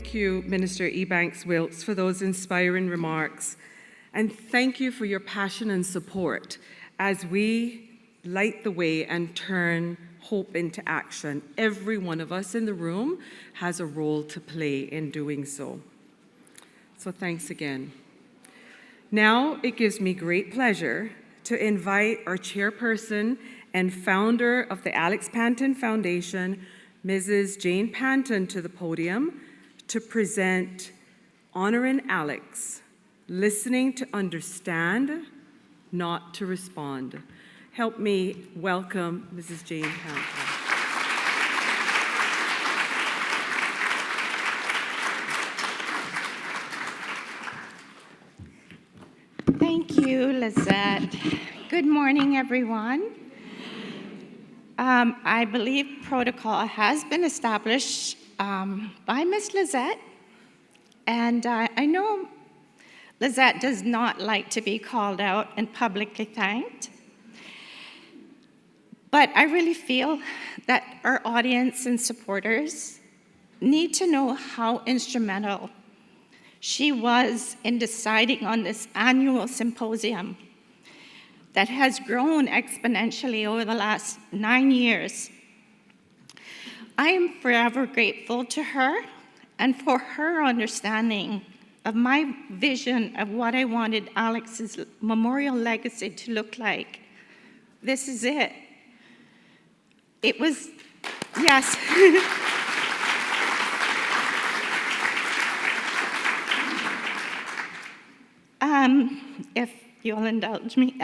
Thank you, Minister Ebanks-Wilkes, for those inspiring remarks. And thank you for your passion and support as we light the way and turn hope into action. Every one of us in the room has a role to play in doing so. So thanks again. Now it gives me great pleasure to invite our chairperson and founder of the Alex Panton Foundation, Mrs. Jane Panton, to the podium to present Honoring Alex, Listening to Understand, Not to Respond. Help me welcome Mrs. Jane Panton. Thank you, Lizette. Good morning, everyone. I believe protocol has been established by Ms. Lizette, and I know Lizette does not like to be called out and publicly thanked, but I really feel that our audience and supporters need to know how instrumental she was in deciding on this annual symposium that has grown exponentially over the last 9 years. I am forever grateful to her and for her understanding of my vision of what I wanted Alex's memorial legacy to look like. This is it. It was, yes. If you'll indulge me,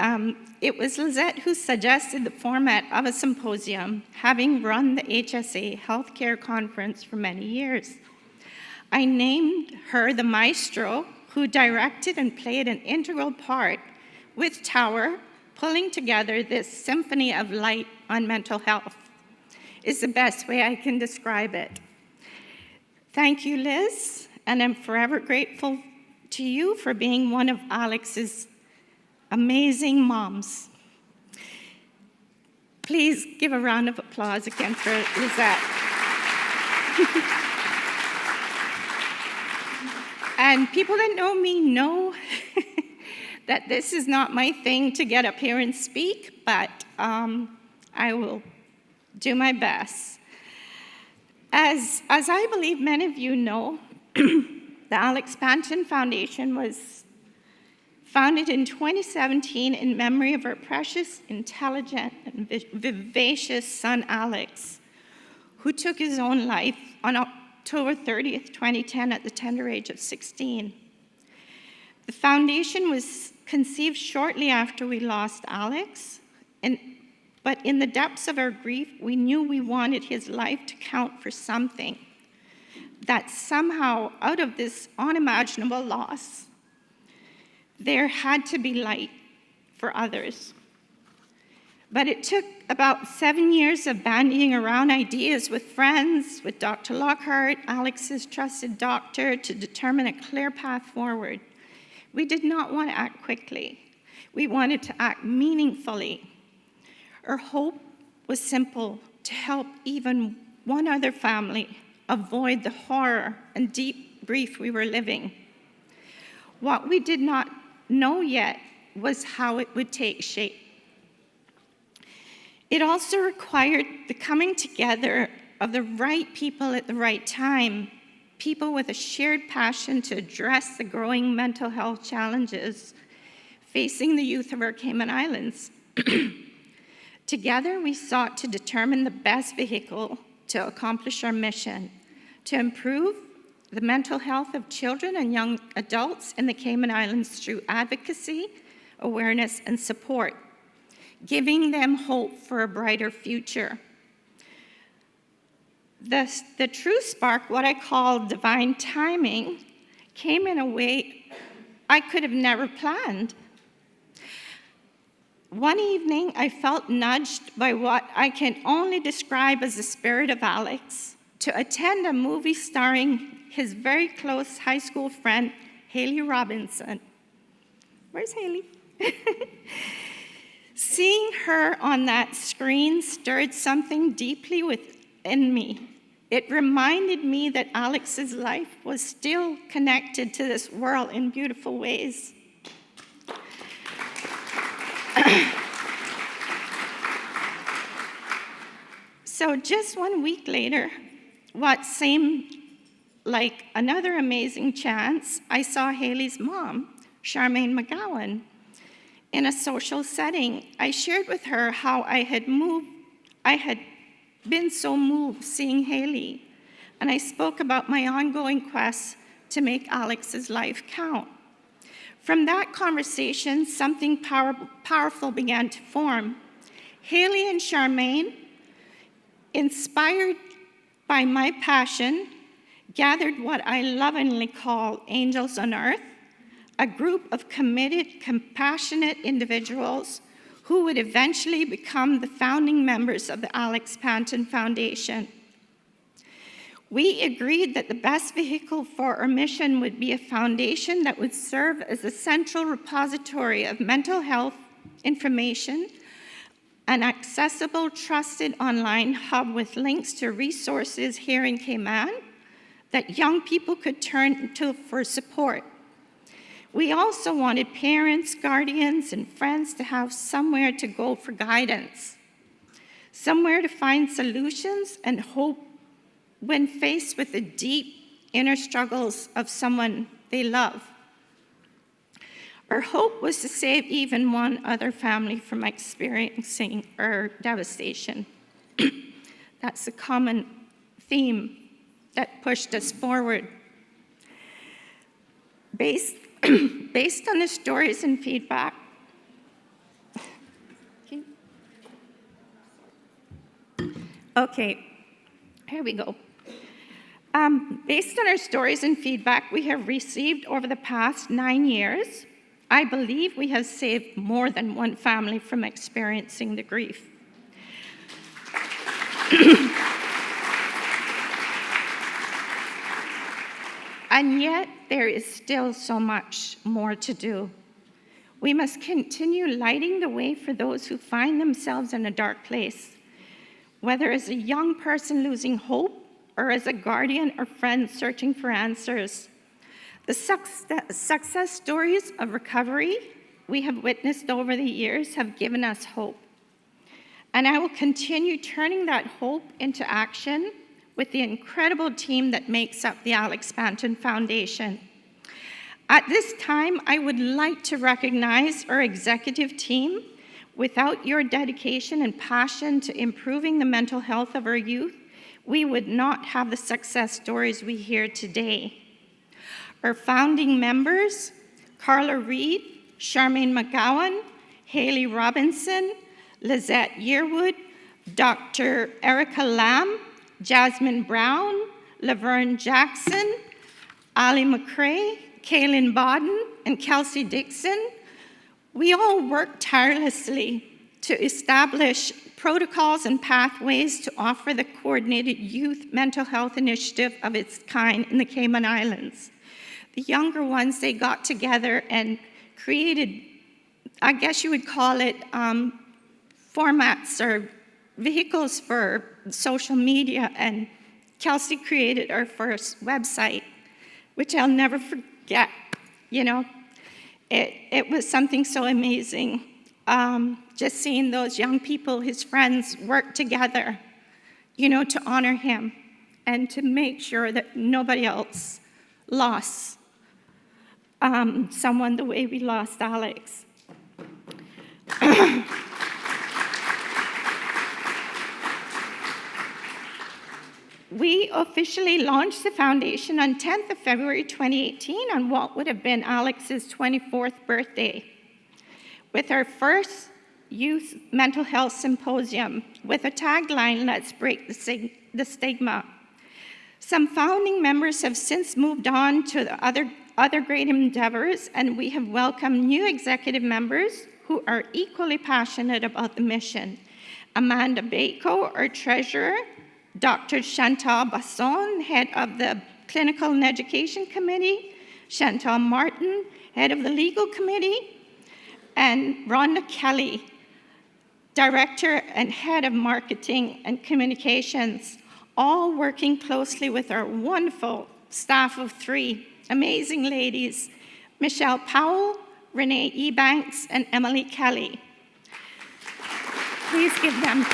it was Lizette who suggested the format of a symposium, having run the HSA Healthcare Conference for many years. I named her the maestro who directed and played an integral part with Tower, pulling together this symphony of light on mental health, is the best way I can describe it. Thank you, Liz, and I'm forever grateful to you for being one of Alex's amazing moms. Please give a round of applause again for Lizette. And people that know me know that this is not my thing to get up here and speak, but I will do my best. As I believe many of you know, the Alex Panton Foundation was founded in 2017 in memory of our precious, intelligent, and vivacious son, Alex, who took his own life on October 30th, 2010, at the tender age of 16. The foundation was conceived shortly after we lost Alex, but in the depths of our grief, we knew we wanted his life to count for something, that somehow, out of this unimaginable loss, there had to be light for others. But it took about 7 years of bandying around ideas with friends, with Dr. Lockhart, Alex's trusted doctor, to determine a clear path forward. We did not want to act quickly. We wanted to act meaningfully. Our hope was simple: to help even one other family avoid the horror and deep grief we were living. What we did not know yet was how it would take shape. It also required the coming together of the right people at the right time, people with a shared passion to address the growing mental health challenges facing the youth of our Cayman Islands. Together, we sought to determine the best vehicle to accomplish our mission, to improve the mental health of children and young adults in the Cayman Islands through advocacy, awareness, and support, giving them hope for a brighter future. The true spark, what I call divine timing, came in a way I could have never planned. One evening, I felt nudged by what I can only describe as the spirit of Alex to attend a movie starring his very close high school friend, Haley Robinson. Where's Haley? Seeing her on that screen stirred something deeply within me. It reminded me that Alex's life was still connected to this world in beautiful ways. So just 1 week later, what seemed like another amazing chance, I saw Haley's mom, Charmaine McGowan, in a social setting. I shared with her how I had been so moved seeing Haley, and I spoke about my ongoing quest to make Alex's life count. From that conversation, something powerful began to form. Haley and Charmaine, inspired by my passion, gathered what I lovingly call Angels on Earth, a group of committed, compassionate individuals who would eventually become the founding members of the Alex Panton Foundation. We agreed that the best vehicle for our mission would be a foundation that would serve as a central repository of mental health information, an accessible, trusted online hub with links to resources here in Cayman that young people could turn to for support. We also wanted parents, guardians, and friends to have somewhere to go for guidance, somewhere to find solutions and hope when faced with the deep inner struggles of someone they love. Our hope was to save even one other family from experiencing devastation. That's a common theme that pushed us forward. Based on the stories and feedback, okay, here we go. Based on our stories and feedback we have received over the past 9 years, I believe we have saved more than one family from experiencing the grief. And yet, there is still so much more to do. We must continue lighting the way for those who find themselves in a dark place, whether as a young person losing hope or as a guardian or friend searching for answers. The success stories of recovery we have witnessed over the years have given us hope. And I will continue turning that hope into action with the incredible team that makes up the Alex Panton Foundation. At this time, I would like to recognize our executive team. Without your dedication and passion to improving the mental health of our youth, we would not have the success stories we hear today. Our founding members, Carla Reed, Charmaine McGowan, Haley Robinson, Lizette Yearwood, Dr. Erica Lamb, Jasmine Brown, Laverne Jackson, Ali McCrae, Kaylin Bodden, and Kelsey Dixon, we all worked tirelessly to establish protocols and pathways to offer the coordinated youth mental health initiative of its kind in the Cayman Islands. The younger ones, they got together and created, I guess you would call it, formats or vehicles for social media, and Kelsey created our first website, which I'll never forget. You know, it was something so amazing. Just seeing those young people, his friends, work together, you know, to honor him and to make sure that nobody else lost someone the way we lost Alex. We officially launched the foundation on 10th of February 2018 on what would have been Alex's 24th birthday, with our first youth mental health symposium with a tagline, "Let's break the stigma." Some founding members have since moved on to the other great endeavors, and we have welcomed new executive members who are equally passionate about the mission. Amanda Bako, our treasurer, Dr. Chantal Basson, head of the Clinical and Education Committee, Chantal Martin, head of the Legal Committee, and Rhonda Kelly, director and head of marketing and communications. all working closely with our wonderful staff of 3 amazing ladies, Michelle Powell, Renee Ebanks, and Emily Kelly. Please give them.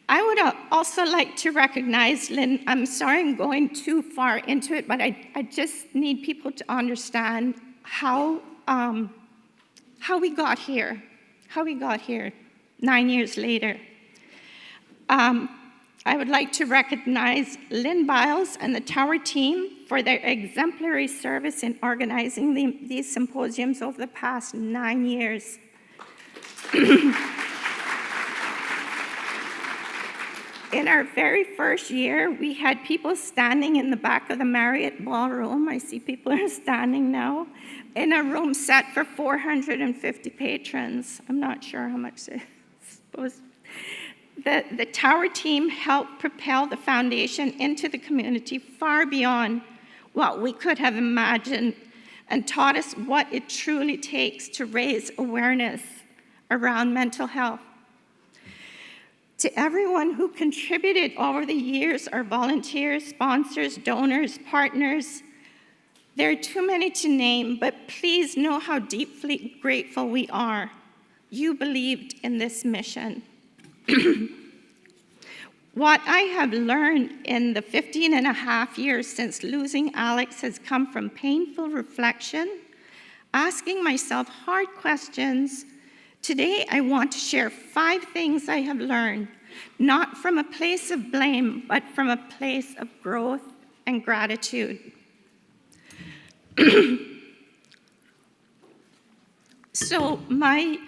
I would also like to recognize Lynn. I'm sorry I'm going too far into it, but I just need people to understand how we got here, 9 years later. I would like to recognize Lynn Biles and the Tower team for their exemplary service in organizing these symposiums over the past 9 years. In our very first year, we had people standing in the back of the Marriott Ballroom. I see people are standing now, in a room set for 450 patrons. I'm not sure how much it was. The Tower team helped propel the foundation into the community far beyond what we could have imagined and taught us what it truly takes to raise awareness around mental health. To everyone who contributed over the years, our volunteers, sponsors, donors, partners, there are too many to name, but please know how deeply grateful we are. You believed in this mission. What I have learned in the 15 and a half years since losing Alex has come from painful reflection, asking myself hard questions. Today, I want to share 5 things I have learned, not from a place of blame, but from a place of growth and gratitude. So my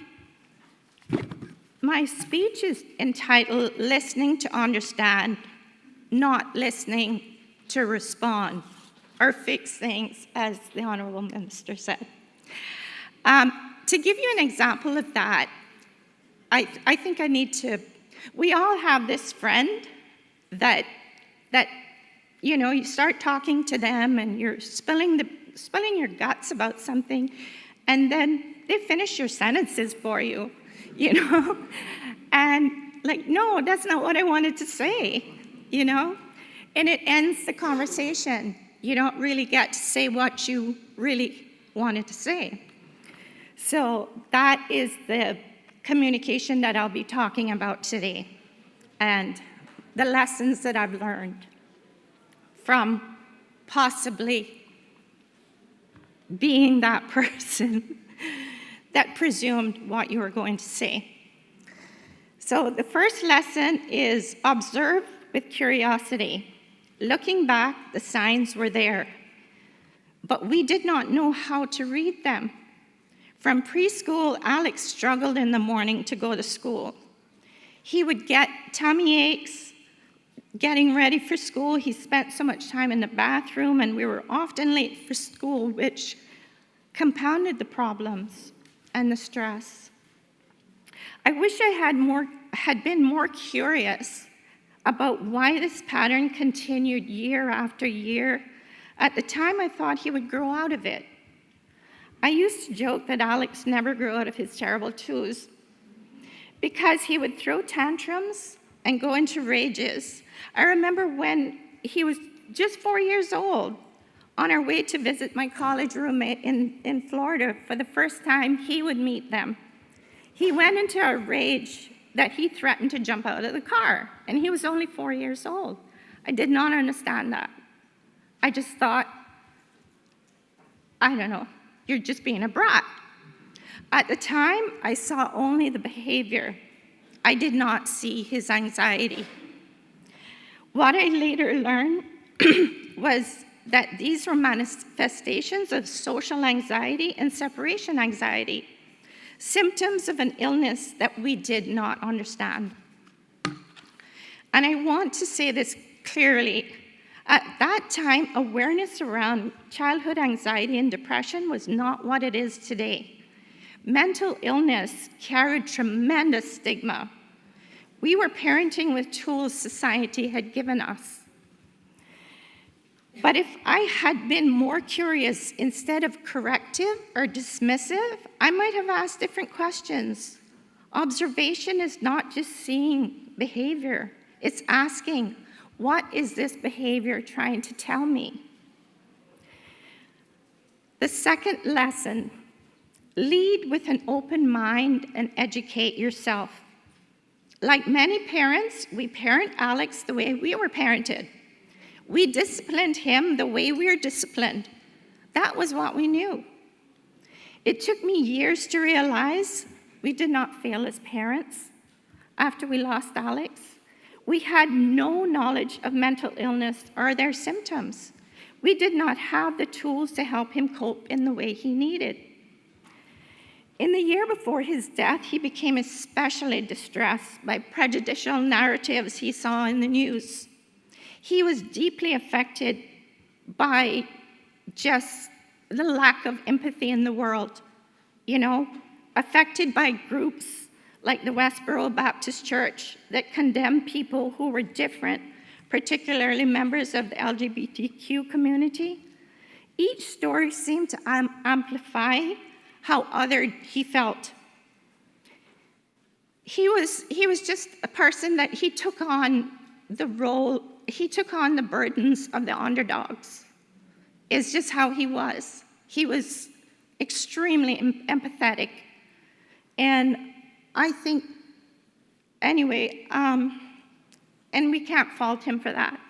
speech is entitled Listening to Understand, Not Listening to Respond, or Fix Things, as the Honorable Minister said. To give you an example of that, I think I need to, we all have this friend that you start talking to them and you're spilling your guts about something, and then they finish your sentences for you, and like, no, that's not what I wanted to say, and it ends the conversation. You don't really get to say what you really wanted to say. So that is the communication that I'll be talking about today, and the lessons that I've learned from possibly being that person that presumed what you were going to say. So the first lesson is observe with curiosity. Looking back, the signs were there, but we did not know how to read them. From preschool, Alex struggled in the morning to go to school. He would get tummy aches getting ready for school. He spent so much time in the bathroom, and we were often late for school, which compounded the problems and the stress. I wish I had been more curious about why this pattern continued year after year. At the time, I thought he would grow out of it. I used to joke that Alex never grew out of his terrible twos because he would throw tantrums and go into rages. I remember when he was just 4 years old, on our way to visit my college roommate in Florida for the first time, he would meet them. He went into a rage that he threatened to jump out of the car, and he was only 4 years old. I did not understand that. I just thought, I don't know, you're just being a brat. At the time, I saw only the behavior. I did not see his anxiety. What I later learned was that these were manifestations of social anxiety and separation anxiety, symptoms of an illness that we did not understand. And I want to say this clearly. At that time, awareness around childhood anxiety and depression was not what it is today. Mental illness carried tremendous stigma. We were parenting with tools society had given us. But if I had been more curious instead of corrective or dismissive, I might have asked different questions. Observation is not just seeing behavior, it's asking, what is this behavior trying to tell me? The second lesson, lead with an open mind and educate yourself. Like many parents, we parent Alex the way we were parented. We disciplined him the way we are disciplined. That was what we knew. It took me years to realize we did not fail as parents. After we lost Alex, we had no knowledge of mental illness or their symptoms. We did not have the tools to help him cope in the way he needed. In the year before his death, he became especially distressed by prejudicial narratives he saw in the news. He was deeply affected by just the lack of empathy in the world, affected by groups like the Westboro Baptist Church that condemn people who were different, particularly members of the LGBTQ community. Each story seemed to amplify how othered he felt. He was just a person that he took on the burdens of the underdogs. It's just how he was. He was extremely empathetic. And I think, anyway, and we can't fault him for that,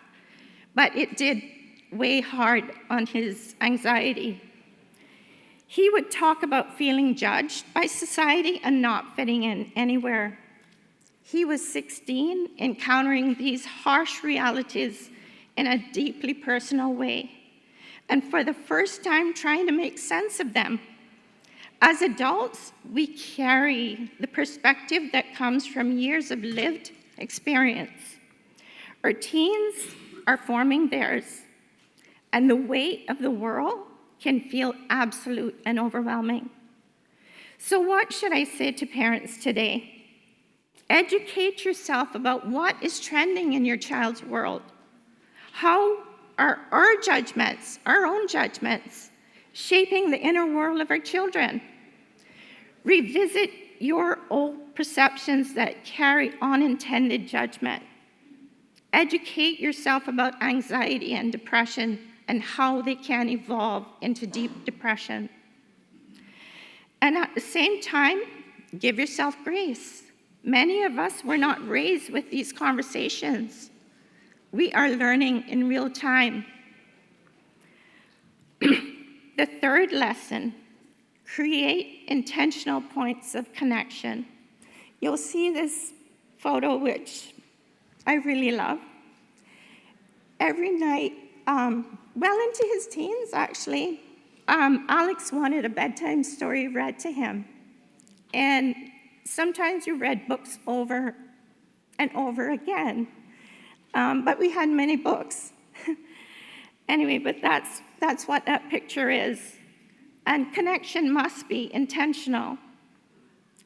but it did weigh hard on his anxiety. He would talk about feeling judged by society and not fitting in anywhere. He was 16, encountering these harsh realities in a deeply personal way, and for the first time trying to make sense of them. As adults, we carry the perspective that comes from years of lived experience. Our teens are forming theirs, and the weight of the world can feel absolute and overwhelming. So what should I say to parents today? Educate yourself about what is trending in your child's world. How are our judgments, our own judgments, shaping the inner world of our children? Revisit your old perceptions that carry unintended judgment. Educate yourself about anxiety and depression and how they can evolve into deep depression. And at the same time, give yourself grace. Many of us were not raised with these conversations. We are learning in real time. The third lesson, create intentional points of connection. You'll see this photo, which I really love. Every night, well into his teens actually, Alex wanted a bedtime story read to him. And sometimes you read books over and over again. But we had many books. Anyway, but that's what that picture is. And connection must be intentional.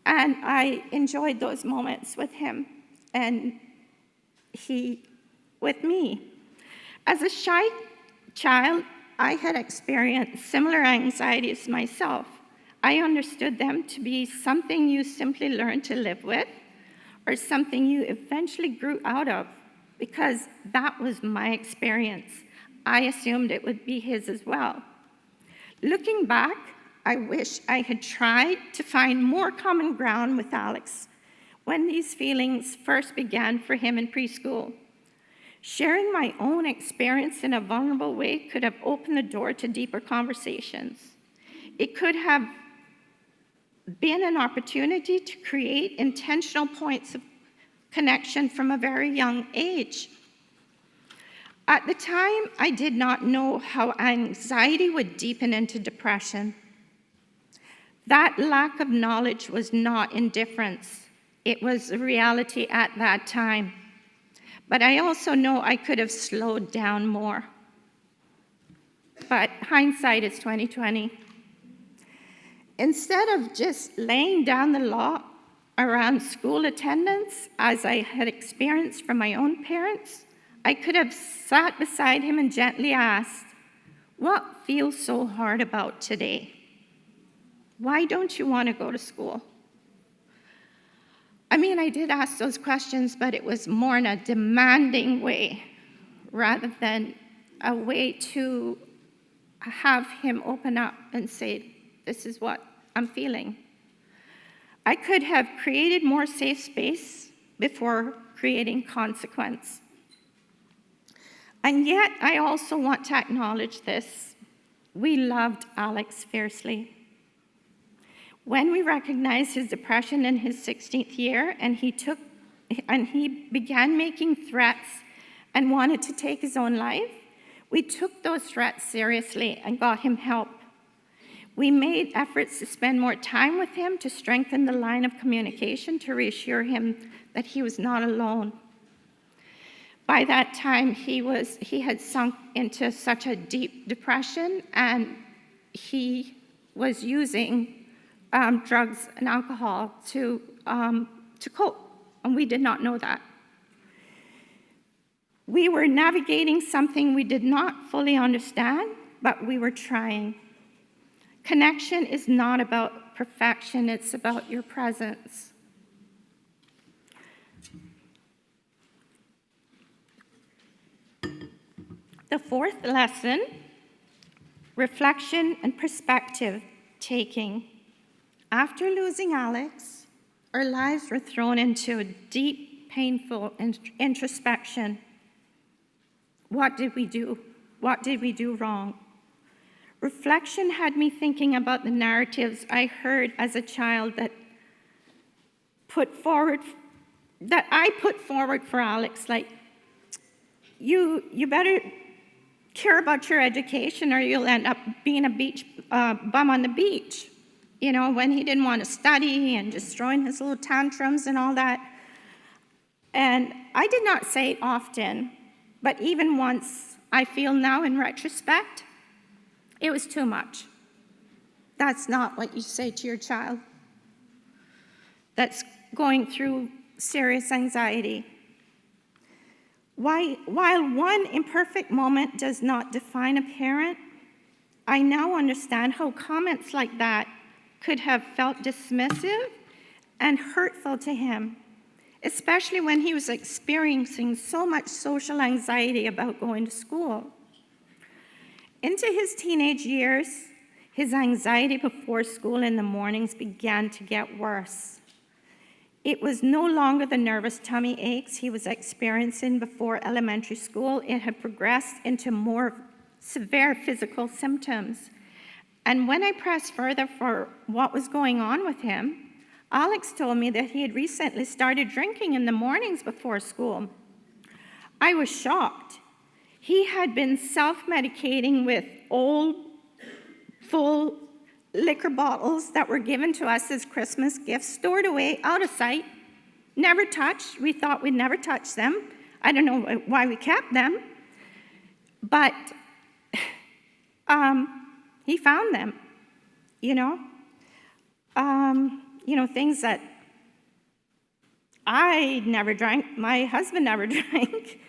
And I enjoyed those moments with him and he with me. As a shy child, I had experienced similar anxieties myself. I understood them to be something you simply learned to live with or something you eventually grew out of, because that was my experience. I assumed it would be his as well. Looking back, I wish I had tried to find more common ground with Alex when these feelings first began for him in preschool. Sharing my own experience in a vulnerable way could have opened the door to deeper conversations. It could have been an opportunity to create intentional points of connection from a very young age. At the time, I did not know how anxiety would deepen into depression. That lack of knowledge was not indifference. It was a reality at that time. But I also know I could have slowed down more. But hindsight is 20/20. Instead of just laying down the law around school attendance, as I had experienced from my own parents, I could have sat beside him and gently asked, "What feels so hard about today? Why don't you want to go to school?" I mean, I did ask those questions, but it was more in a demanding way rather than a way to have him open up and say, this is what I'm feeling. I could have created more safe space before creating consequence. And yet, I also want to acknowledge this. We loved Alex fiercely. When we recognized his depression in his 16th year and he began making threats and wanted to take his own life, we took those threats seriously and got him help. We made efforts to spend more time with him to strengthen the line of communication to reassure him that he was not alone. By that time, he had sunk into such a deep depression, and he was using drugs and alcohol to cope, and we did not know that. We were navigating something we did not fully understand, but we were trying. Connection is not about perfection, it's about your presence. The fourth lesson, reflection and perspective taking. After losing Alex, our lives were thrown into a deep, painful introspection. What did we do? What did we do wrong? Reflection had me thinking about the narratives I heard as a child that I put forward for Alex, like, you better care about your education or you'll end up being a bum on the beach. You know, when he didn't want to study and just throwing his little tantrums and all that. And I did not say it often, but even once, I feel now in retrospect, it was too much. That's not what you say to your child that's going through serious anxiety. While one imperfect moment does not define a parent, I now understand how comments like that could have felt dismissive and hurtful to him, especially when he was experiencing so much social anxiety about going to school. Into his teenage years, his anxiety before school in the mornings began to get worse. It was no longer the nervous tummy aches he was experiencing before elementary school. It had progressed into more severe physical symptoms. And when I pressed further for what was going on with him, Alex told me that he had recently started drinking in the mornings before school. I was shocked. He had been self-medicating with old, full liquor bottles that were given to us as Christmas gifts, stored away, out of sight, never touched. We thought we'd never touch them. I don't know why we kept them, but he found them, things that I never drank, my husband never drank,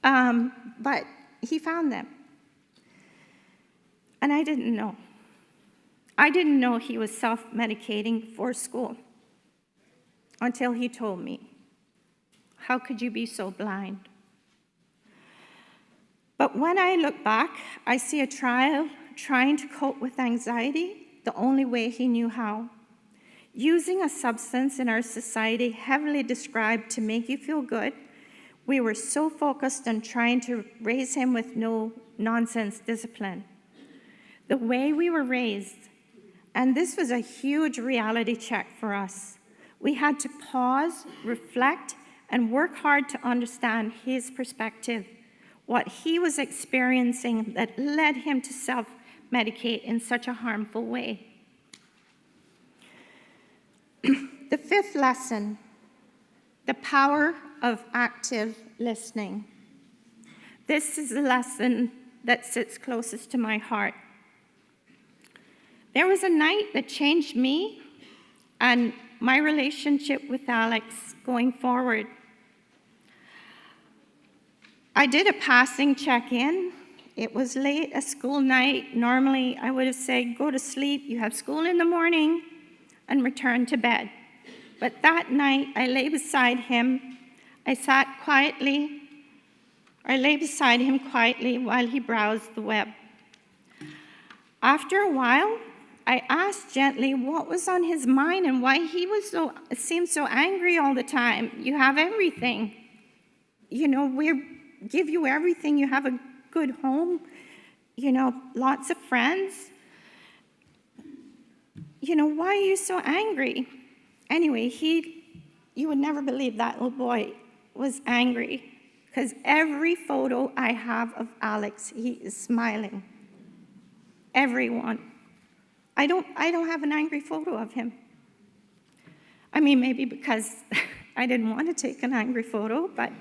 but he found them. And I didn't know. I didn't know he was self-medicating for school until he told me. How could you be so blind? But when I look back, I see a child trying to cope with anxiety the only way he knew how. Using a substance in our society heavily described to make you feel good, we were so focused on trying to raise him with no-nonsense discipline. The way we were raised, and this was a huge reality check for us. We had to pause, reflect, and work hard to understand his perspective, what he was experiencing that led him to self-medicate in such a harmful way. The fifth lesson, the power of active listening. This is the lesson that sits closest to my heart. There was a night that changed me and my relationship with Alex going forward. I did a passing check-in. It was late, a school night. Normally, I would have said, go to sleep, you have school in the morning, and return to bed. But that night, I lay beside him. I lay beside him quietly while he browsed the web. After a while, I asked gently what was on his mind and why he seemed so angry all the time. You have everything. We give you everything. You have a good home, lots of friends. Why are you so angry? Anyway, you would never believe that little boy was angry, because every photo I have of Alex, he is smiling. Everyone. I don't have an angry photo of him. I mean, maybe because I didn't want to take an angry photo, but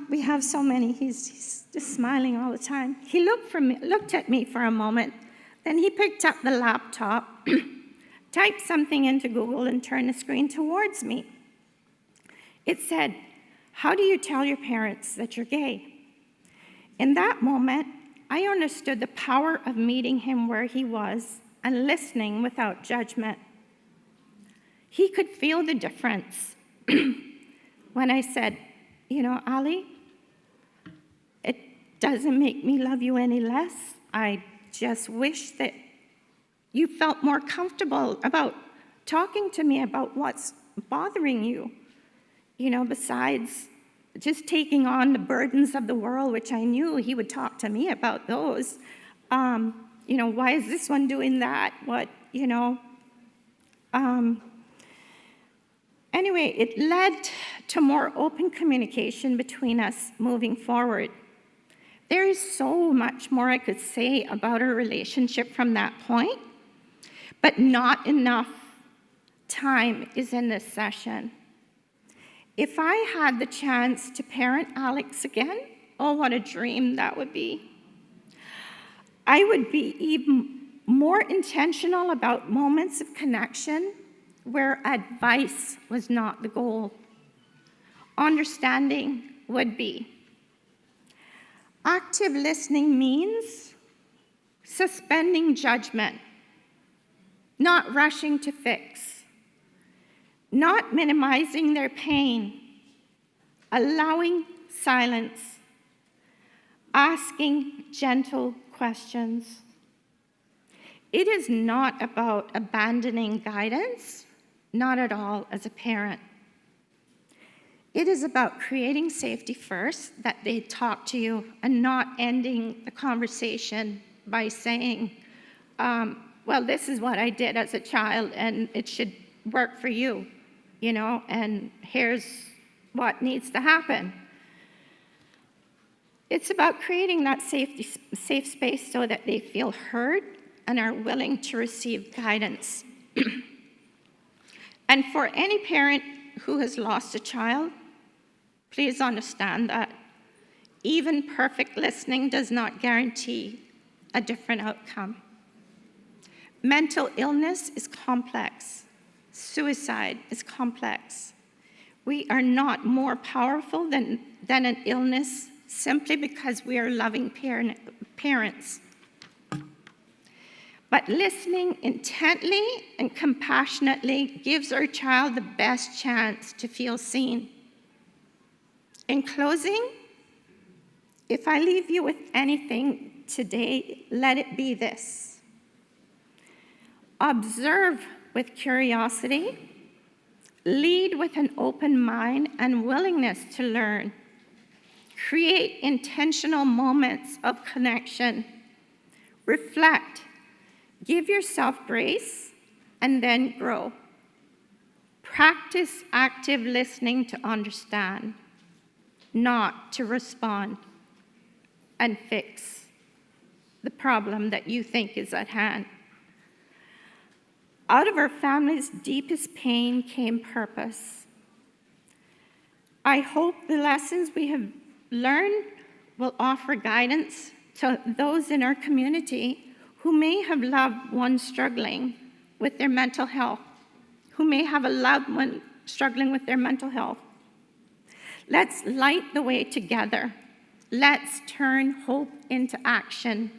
we have so many. He's just smiling all the time. He looked at me for a moment, then he picked up the laptop, typed something into Google, and turned the screen towards me. It said, "How do you tell your parents that you're gay?" In that moment, I understood the power of meeting him where he was and listening without judgment. He could feel the difference when I said, Ali, it doesn't make me love you any less. I just wish that you felt more comfortable about talking to me about what's bothering you, besides just taking on the burdens of the world, which I knew he would talk to me about those. Why is this one doing that? Anyway, it led to more open communication between us moving forward. There is so much more I could say about our relationship from that point, but not enough time is in this session. If I had the chance to parent Alex again, oh, what a dream that would be. I would be even more intentional about moments of connection where advice was not the goal. Understanding would be. Active listening means suspending judgment, not rushing to fix, not minimizing their pain, allowing silence, asking gentle questions. It is not about abandoning guidance, not at all as a parent. It is about creating safety first, that they talk to you, and not ending the conversation by saying, well, this is what I did as a child, and it should work for you, and here's what needs to happen. It's about creating that safe space so that they feel heard and are willing to receive guidance. And for any parent who has lost a child, please understand that even perfect listening does not guarantee a different outcome. Mental illness is complex. Suicide is complex. We are not more powerful than an illness simply because we are loving parents. But listening intently and compassionately gives our child the best chance to feel seen. In closing, if I leave you with anything today, let it be this. Observe with curiosity, lead with an open mind and willingness to learn. Create intentional moments of connection. Reflect. Give yourself grace, and then grow. Practice active listening to understand, not to respond and fix the problem that you think is at hand. Out of our family's deepest pain came purpose. I hope the lessons we have learned will offer guidance to those in our community who may have loved one struggling with their mental health, who may have a loved one struggling with their mental health. Let's light the way together. Let's turn hope into action.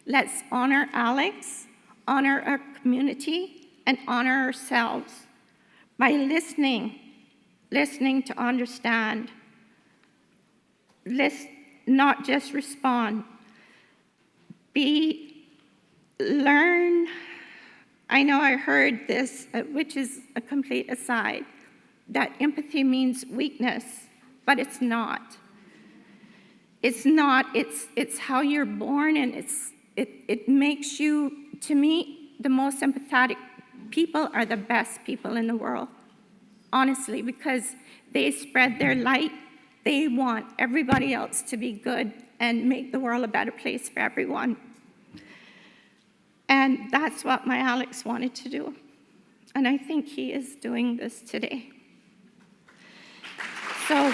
Let's honor Alex, honor our community, and honor ourselves by listening to understand, not just respond. Learn. I know I heard this, which is a complete aside, that empathy means weakness, but it's not. It's not. It's how you're born, and it makes you, to me, the most empathetic people are the best people in the world, honestly, because they spread their light. They want everybody else to be good and make the world a better place for everyone. And that's what my Alex wanted to do. And I think he is doing this today. So